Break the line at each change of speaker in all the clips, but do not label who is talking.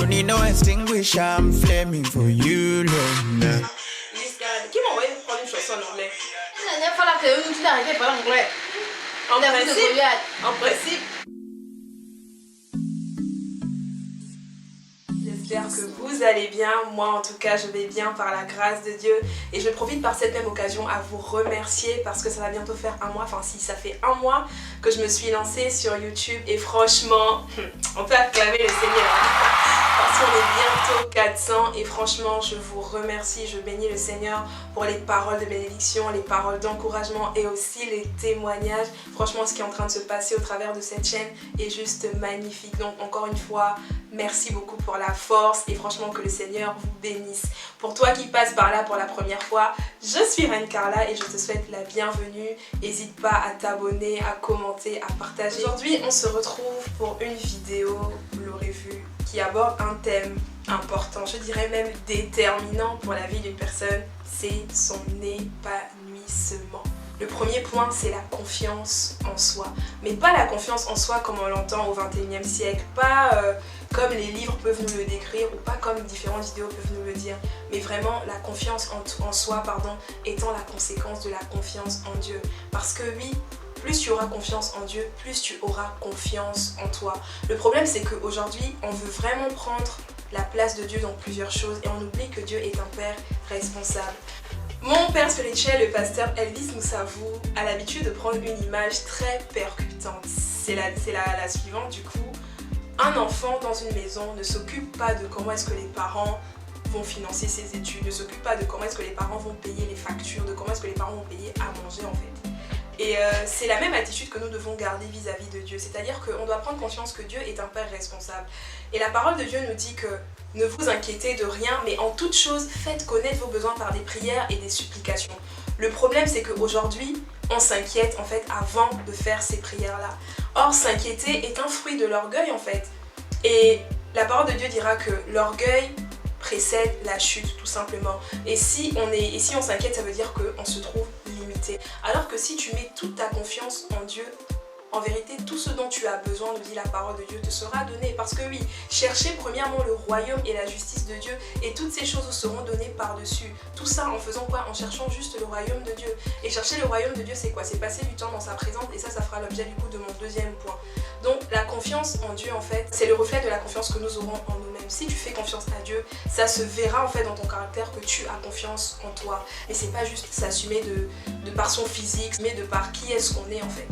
Don't need no extinguisher, I'm flaming for you, Lord.
Qui m'a envoyé prendre une chanson en anglais? En principe. J'espère que vous allez bien. Moi en tout cas je vais bien par la grâce de Dieu. Et je profite par cette même occasion à vous remercier parce que ça va bientôt faire un mois. Enfin si, ça fait un mois que je me suis lancée sur YouTube. Et franchement, on peut acclamer le Seigneur. Parce qu'on est bientôt 400 et franchement je vous remercie, je bénis le Seigneur pour les paroles de bénédiction, les paroles d'encouragement et aussi les témoignages. Franchement ce qui est en train de se passer au travers de cette chaîne est juste magnifique. Donc encore une fois, merci beaucoup pour la force et franchement que le Seigneur vous bénisse. Pour toi qui passes par là pour la première fois, je suis Reine Carla et je te souhaite la bienvenue. N'hésite pas à t'abonner, à commenter, à partager. Aujourd'hui on se retrouve pour une vidéo, vous l'aurez vu, qui aborde un thème important, je dirais même déterminant pour la vie d'une personne, c'est son épanouissement. Le premier point, c'est la confiance en soi. Mais pas la confiance en soi comme on l'entend au 21e siècle, pas comme les livres peuvent nous le décrire ou pas comme différentes vidéos peuvent nous le dire, mais vraiment la confiance en soi, étant la conséquence de la confiance en Dieu. Parce que oui, plus tu auras confiance en Dieu, plus tu auras confiance en toi. Le problème c'est qu'aujourd'hui, on veut vraiment prendre la place de Dieu dans plusieurs choses et on oublie que Dieu est un Père responsable. Mon père spirituel, le pasteur Elvis Moussavou, a l'habitude de prendre une image très percutante. C'est la suivante du coup. Un enfant dans une maison ne s'occupe pas de comment est-ce que les parents vont financer ses études, ne s'occupe pas de comment est-ce que les parents vont payer les factures, de comment est-ce que les parents vont payer à manger en fait. Et c'est la même attitude que nous devons garder vis-à-vis de Dieu. C'est-à-dire qu'on doit prendre conscience que Dieu est un Père responsable. Et la parole de Dieu nous dit que ne vous inquiétez de rien, mais en toute chose, faites connaître vos besoins par des prières et des supplications. Le problème, c'est qu'aujourd'hui, on s'inquiète en fait avant de faire ces prières-là. Or, s'inquiéter est un fruit de l'orgueil en fait. Et la parole de Dieu dira que l'orgueil précède la chute tout simplement. Et si on s'inquiète, ça veut dire qu'on se trouve limité. Alors que si tu mets toute ta confiance en Dieu, en vérité, tout ce dont tu as besoin, nous dit la parole de Dieu, te sera donné. Parce que oui, cherchez premièrement le royaume et la justice de Dieu et toutes ces choses vous seront données par-dessus. Tout ça en faisant quoi? En cherchant juste le royaume de Dieu. Et chercher le royaume de Dieu, c'est quoi? C'est passer du temps dans sa présence et ça fera l'objet du coup de mon deuxième point. Donc la confiance en Dieu en fait, c'est le reflet de la confiance que nous aurons en nous-mêmes. Si tu fais confiance à Dieu, ça se verra en fait dans ton caractère que tu as confiance en toi. Et c'est pas juste s'assumer de par son physique, mais de par qui est-ce qu'on est en fait.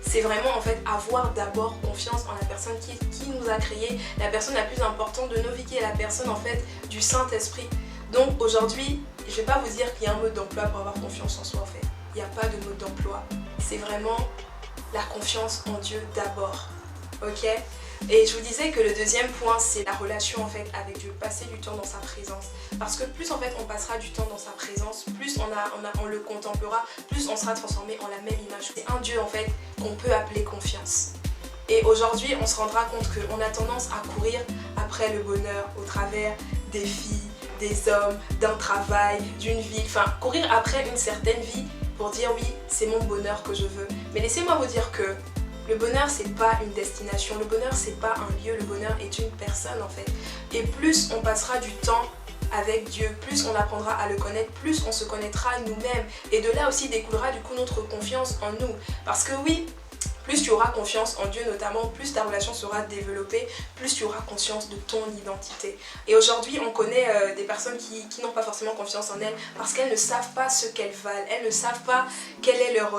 C'est vraiment en fait avoir d'abord confiance en la personne qui nous a créés, la personne la plus importante de nos vies, qui est la personne en fait du Saint-Esprit. Donc aujourd'hui, je vais pas vous dire qu'il y a un mode d'emploi pour avoir confiance en soi en fait. Il n'y a pas de mode d'emploi. C'est vraiment la confiance en Dieu d'abord. Ok? Et je vous disais que le deuxième point, c'est la relation en fait avec Dieu, passer du temps dans sa présence. Parce que plus en fait on passera du temps dans sa présence, plus on le contemplera, plus on sera transformé en la même image. C'est un Dieu en fait qu'on peut appeler confiance. Et aujourd'hui, on se rendra compte qu'on a tendance à courir après le bonheur au travers des filles, des hommes, d'un travail, d'une vie, enfin courir après une certaine vie pour dire oui, c'est mon bonheur que je veux. Mais laissez-moi vous dire que le bonheur c'est pas une destination, le bonheur c'est pas un lieu, le bonheur est une personne en fait. Et plus on passera du temps avec Dieu, plus on apprendra à le connaître, plus on se connaîtra nous-mêmes. Et de là aussi découlera du coup notre confiance en nous. Parce que oui, plus tu auras confiance en Dieu notamment, plus ta relation sera développée, plus tu auras conscience de ton identité. Et aujourd'hui, on connaît des personnes qui n'ont pas forcément confiance en elles parce qu'elles ne savent pas ce qu'elles valent, elles ne savent pas quelle est leur...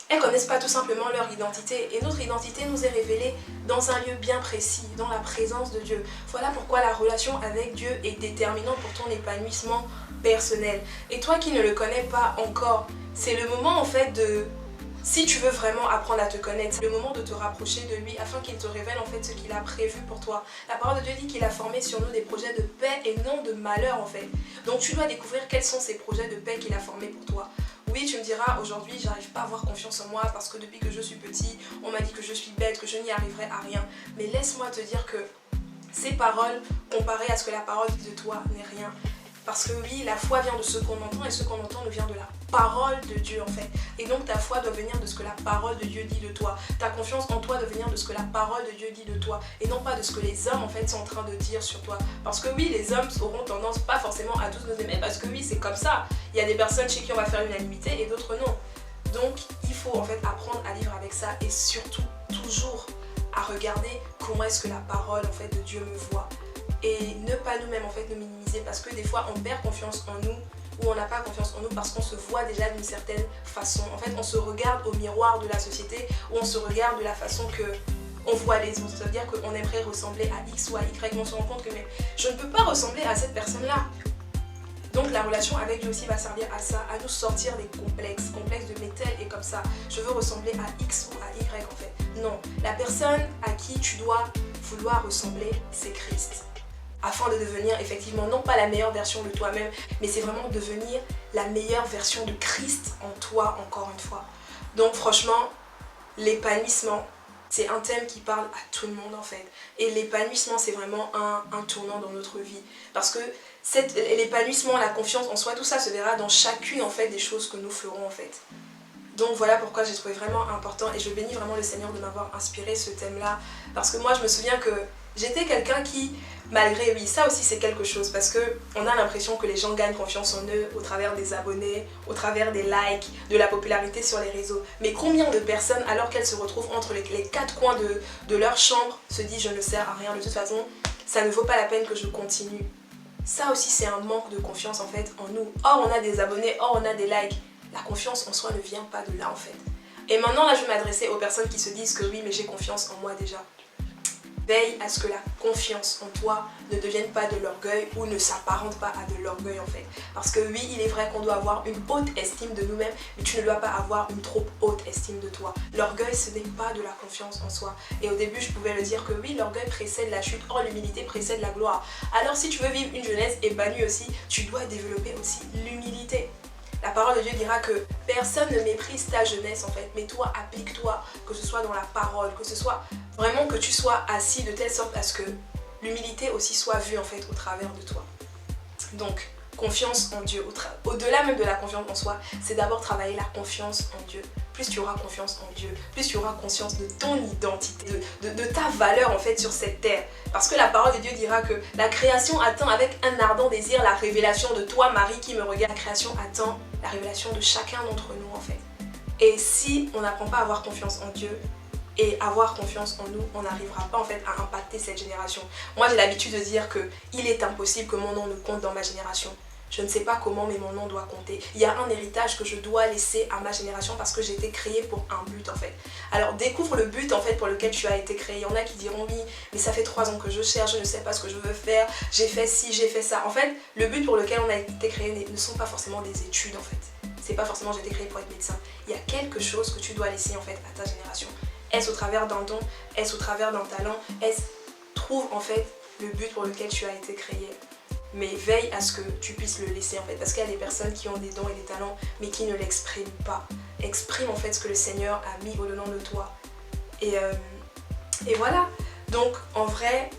Elles ne connaissent pas tout simplement leur identité et notre identité nous est révélée dans un lieu bien précis, dans la présence de Dieu. Voilà pourquoi la relation avec Dieu est déterminante pour ton épanouissement personnel. Et toi qui ne le connais pas encore, c'est le moment en fait de... Si tu veux vraiment apprendre à te connaître, c'est le moment de te rapprocher de lui afin qu'il te révèle en fait ce qu'il a prévu pour toi. La parole de Dieu dit qu'il a formé sur nous des projets de paix et non de malheur en fait. Donc tu dois découvrir quels sont ces projets de paix qu'il a formés pour toi. Oui, tu me diras, aujourd'hui, j'arrive pas à avoir confiance en moi parce que depuis que je suis petit, on m'a dit que je suis bête, que je n'y arriverai à rien. Mais laisse-moi te dire que ces paroles, comparées à ce que la parole dit de toi, n'est rien. Parce que oui, la foi vient de ce qu'on entend et ce qu'on entend nous vient de là. parole de Dieu en fait. Et donc ta foi doit venir de ce que la parole de Dieu dit de toi. Ta confiance en toi doit venir de ce que la parole de Dieu dit de toi. Et non pas de ce que les hommes en fait sont en train de dire sur toi. Parce que oui, les hommes auront tendance pas forcément à tous nous aimer. Parce que oui, c'est comme ça. Il y a des personnes chez qui on va faire l'unanimité et d'autres non. Donc il faut en fait apprendre à vivre avec ça. Et surtout, toujours à regarder comment est-ce que la parole en fait de Dieu me voit. Et ne pas nous-mêmes en fait nous minimiser. Parce que des fois on perd confiance en nous. Ou on n'a pas confiance en nous parce qu'on se voit déjà d'une certaine façon. En fait, on se regarde au miroir de la société ou on se regarde de la façon que on voit les autres. Ça veut dire qu'on aimerait ressembler à X ou à Y, mais on se rend compte que mais je ne peux pas ressembler à cette personne-là. Donc la relation avec Dieu aussi va servir à ça, à nous sortir des complexes de mais tel et comme ça. Je veux ressembler à X ou à Y en fait. Non, la personne à qui tu dois vouloir ressembler, c'est Christ. Afin de devenir effectivement non pas la meilleure version de toi-même, mais c'est vraiment devenir la meilleure version de Christ en toi encore une fois. Donc franchement, l'épanouissement, c'est un thème qui parle à tout le monde en fait. Et l'épanouissement, c'est vraiment un tournant dans notre vie. Parce que l'épanouissement, la confiance en soi, tout ça se verra dans chacune en fait des choses que nous ferons en fait. Donc voilà pourquoi j'ai trouvé vraiment important et je bénis vraiment le Seigneur de m'avoir inspiré ce thème-là. Parce que moi, je me souviens que j'étais quelqu'un qui, malgré, oui, ça aussi c'est quelque chose parce qu'on a l'impression que les gens gagnent confiance en eux au travers des abonnés, au travers des likes, de la popularité sur les réseaux. Mais combien de personnes, alors qu'elles se retrouvent entre les quatre coins de leur chambre, se disent je ne sers à rien, de toute façon, ça ne vaut pas la peine que je continue. Ça aussi c'est un manque de confiance en fait en nous. Or on a des abonnés, or on a des likes. La confiance en soi ne vient pas de là en fait. Et maintenant là je vais m'adresser aux personnes qui se disent que oui mais j'ai confiance en moi déjà. Veille à ce que la confiance en toi ne devienne pas de l'orgueil ou ne s'apparente pas à de l'orgueil en fait. Parce que oui, il est vrai qu'on doit avoir une haute estime de nous-mêmes, mais tu ne dois pas avoir une trop haute estime de toi. L'orgueil, ce n'est pas de la confiance en soi. Et au début, je pouvais le dire que oui, l'orgueil précède la chute, or l'humilité précède la gloire. Alors si tu veux vivre une jeunesse épanouie aussi, tu dois développer aussi l'humilité. La parole de Dieu dira que personne ne méprise ta jeunesse en fait, mais toi applique-toi, que ce soit dans la parole, que ce soit vraiment que tu sois assis de telle sorte à ce que l'humilité aussi soit vue en fait au travers de toi. Donc confiance en Dieu, au-delà même de la confiance en soi, c'est d'abord travailler la confiance en Dieu. Plus tu auras confiance en Dieu, plus tu auras conscience de ton identité, de ta valeur en fait sur cette terre. Parce que la parole de Dieu dira que la création attend avec un ardent désir la révélation de toi, Marie, qui me regarde. La création attend la révélation de chacun d'entre nous en fait. Et si on n'apprend pas à avoir confiance en Dieu et avoir confiance en nous, on n'arrivera pas en fait à impacter cette génération. Moi j'ai l'habitude de dire que il est impossible que mon nom ne compte dans ma génération. Je ne sais pas comment, mais mon nom doit compter. Il y a un héritage que je dois laisser à ma génération parce que j'ai été créée pour un but en fait. Alors découvre le but en fait pour lequel tu as été créée. Il y en a qui diront oui, mais ça fait 3 ans que je cherche, je ne sais pas ce que je veux faire, j'ai fait ci, j'ai fait ça. En fait, le but pour lequel on a été créé ne sont pas forcément des études en fait. C'est pas forcément j'ai été créée pour être médecin. Il y a quelque chose que tu dois laisser en fait à ta génération. Est-ce au travers d'un don? Est-ce au travers d'un talent? Trouve en fait le but pour lequel tu as été créé. Mais veille à ce que tu puisses le laisser en fait. Parce qu'il y a des personnes qui ont des dons et des talents mais qui ne l'expriment pas. Exprime en fait ce que le Seigneur a mis au-dedans de toi. Et voilà. Donc en vrai,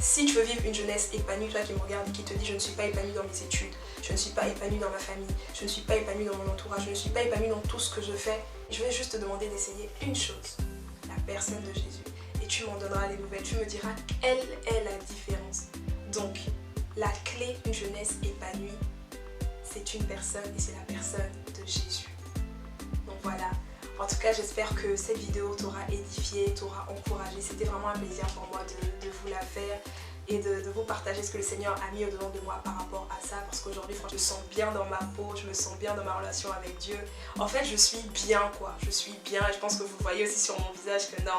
si tu veux vivre une jeunesse épanouie, toi qui me regardes et qui te dit je ne suis pas épanouie dans mes études, je ne suis pas épanouie dans ma famille, je ne suis pas épanouie dans mon entourage, je ne suis pas épanouie dans tout ce que je fais, je vais juste te demander d'essayer une chose, la personne de Jésus. Et tu m'en donneras les nouvelles, tu me diras quelle est la différence. Donc, la clé d'une jeunesse épanouie, c'est une personne et c'est la personne de Jésus. Donc voilà, en tout cas j'espère que cette vidéo t'aura édifié, t'aura encouragé. C'était vraiment un plaisir pour moi de vous la faire et de vous partager ce que le Seigneur a mis au-dedans de moi par rapport à ça. Parce qu'aujourd'hui franchement je me sens bien dans ma peau, je me sens bien dans ma relation avec Dieu. En fait je suis bien quoi, je suis bien et je pense que vous voyez aussi sur mon visage que non,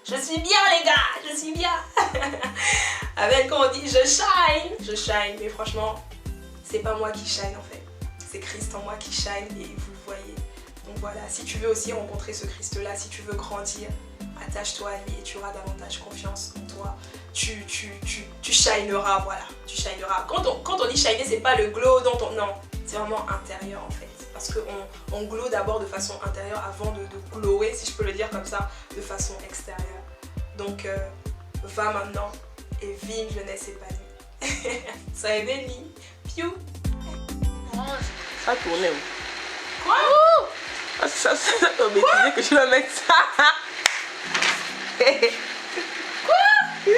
je suis bien les gars, je suis bien. Avec quand on dit je shine, mais franchement c'est pas moi qui shine en fait, c'est Christ en moi qui shine et vous le voyez. Donc voilà, si tu veux aussi rencontrer ce Christ là, si tu veux grandir, attache-toi à lui et tu auras davantage confiance en toi. Tu shineras, voilà, tu shineras. Quand on dit shiner, c'est pas le glow dans ton... Non, c'est vraiment intérieur en fait. Parce qu'on glow d'abord de façon intérieure avant de glower, si je peux le dire comme ça, de façon extérieure. Donc va maintenant et vis une jeunesse épanouie. Soyez bénis. Piou.
Ça tourne où?
Quoi?
Ah, ça, on me disait que je dois mettre ça.
Quoi?